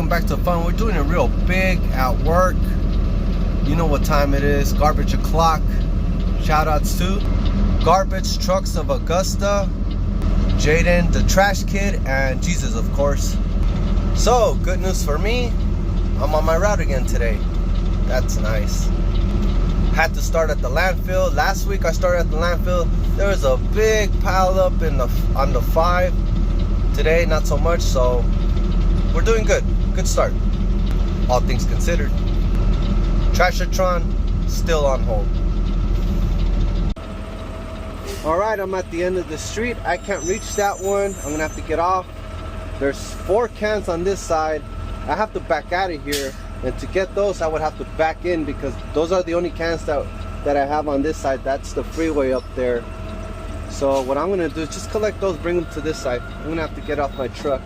welcome back to Fun. We're doing it real big at work. You know what time it is, garbage o'clock. Shout outs to Garbage Trucks of Augusta, Jaden the Trash Kid, and Jesus, of course. So, good news for me, I'm on my route again today. That's nice. Had to start at the landfill. Last week I started at the landfill. There was a big pile up on the 5. Today, not so much, so we're doing good. Good start, all things considered. Trashatron still on hold. Alright, I'm at the end of the street. I can't reach that one. I'm gonna have to get off. There's 4 cans on this side. I have to back out of here, and to get those I would have to back in, because those are the only cans that I have on this side. That's the freeway up there. So what I'm gonna do is just collect those, bring them to this side. I'm gonna have to get off my truck.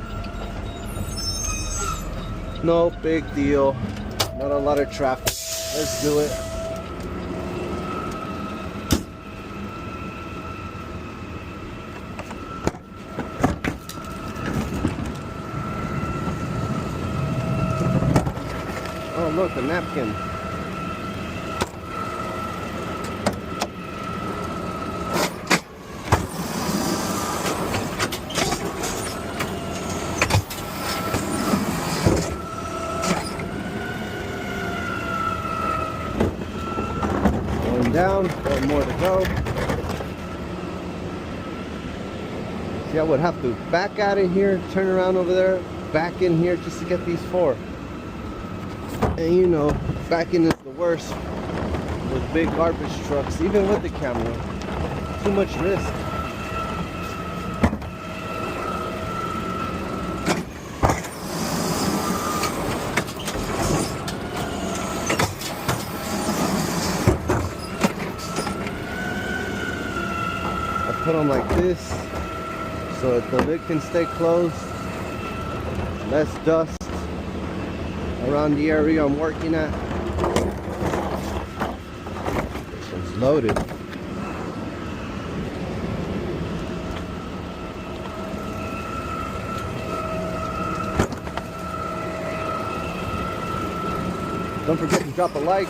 No big deal. Not a lot of traffic. Let's do it. Oh look, a napkin. Down, one more to go. See, I would have to back out of here, turn around over there, back in here just to get these 4. And you know, backing is the worst with big garbage trucks, even with the camera. Too much risk. Put them like this so that the lid can stay closed. Less dust around the area I'm working at. This one's loaded. Don't forget to drop a like.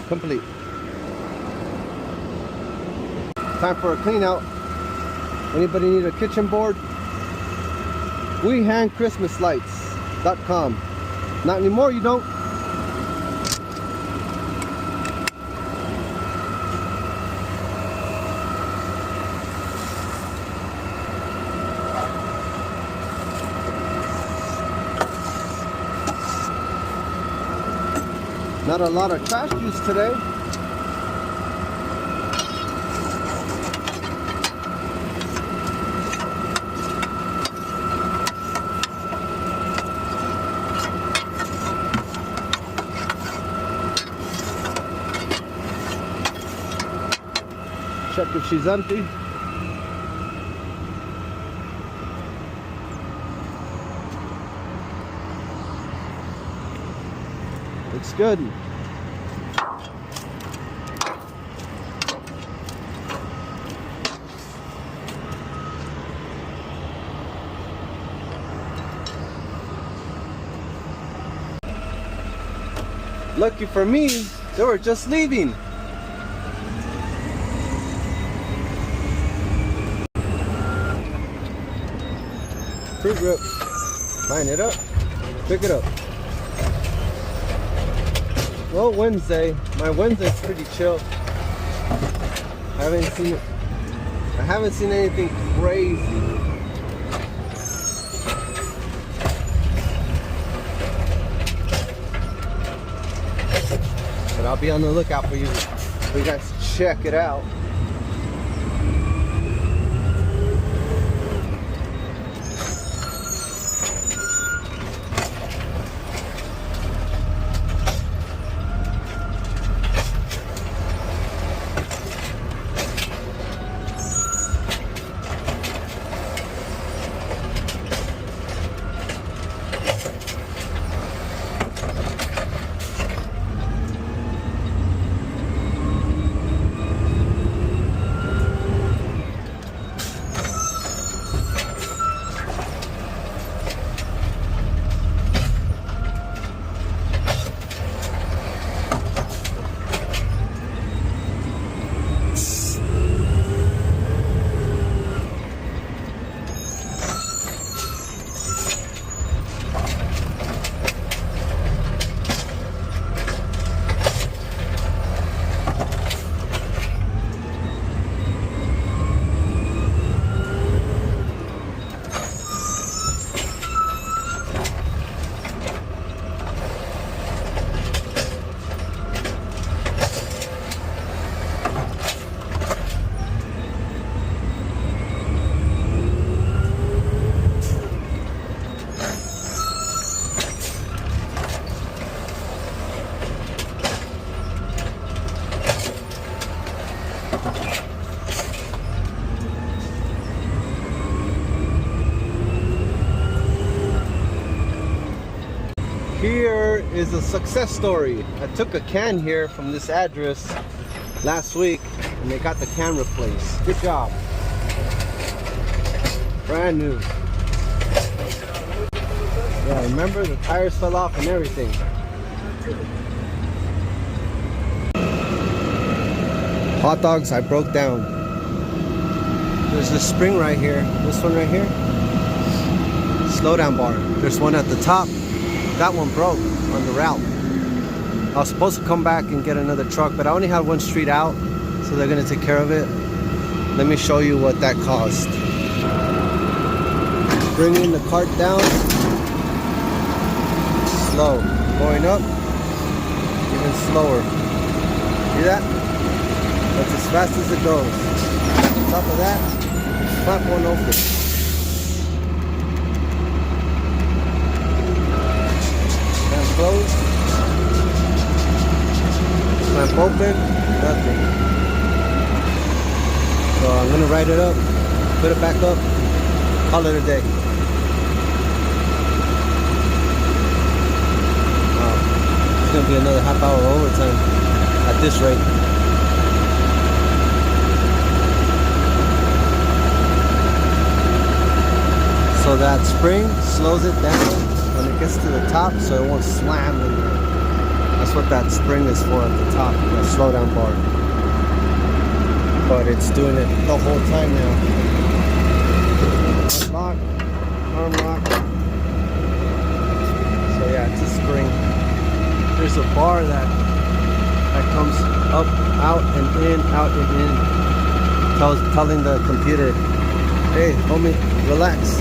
Complete. Time for a clean out. Anybody need a kitchen board? WeHangChristmasLights.com. Not anymore, you don't. Not a lot of trash use today. Check if she's empty. Looks good. Lucky for me, they were just leaving. Fruit rip. Line it up. Pick it up. Well, Wednesday. My Wednesday's pretty chill. I haven't seen anything crazy. But I'll be on the lookout for you. You guys check it out. Here is a success story. I took a can here from this address last week and they got the can replaced. Good job. Brand new. Yeah, remember the tires fell off and everything. Hot dogs I broke down. There's this spring right here. This one right here. Slow down bar. There's one at the top. That one broke on the route. I was supposed to come back and get another truck, but I only had one street out, so they're gonna take care of it. Let me show you what that cost. Bringing the cart down. Slow. Going up. Even slower. See that? That's as fast as it goes. On top of that, flap one open. Close. Clamp open, nothing. So I'm gonna write it up, put it back up, call it a day. Wow. It's gonna be another half hour overtime at this rate. So that spring slows it down when it gets to the top, so it won't slam in there. That's what that spring is for at the top, that slow down bar. But it's doing it the whole time now. Lock, arm lock. So yeah, it's a spring. There's a bar that comes up, out and in, out and in. Telling the computer, hey homie, relax.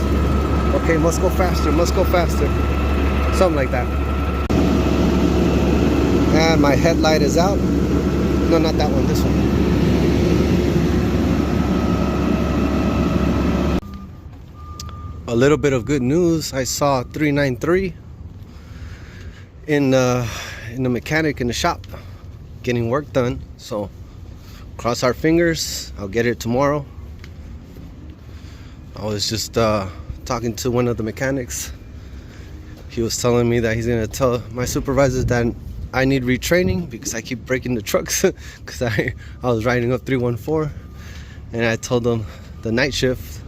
Okay, must go faster, must go faster. Something like that. And my headlight is out. No, not that one, this one. A little bit of good news. I saw 393 in the mechanic in the shop getting work done. So cross our fingers. I'll get it tomorrow. I was just talking to one of the mechanics. He was telling me that he's gonna tell my supervisors that I need retraining because I keep breaking the trucks. Because I was riding up 314 and I told them the night shift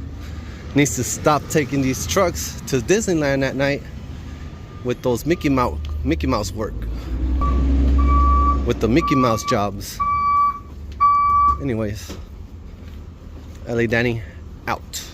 needs to stop taking these trucks to Disneyland at night with those Mickey Mouse work. with the Mickey Mouse jobs. Anyways, LA Danny out.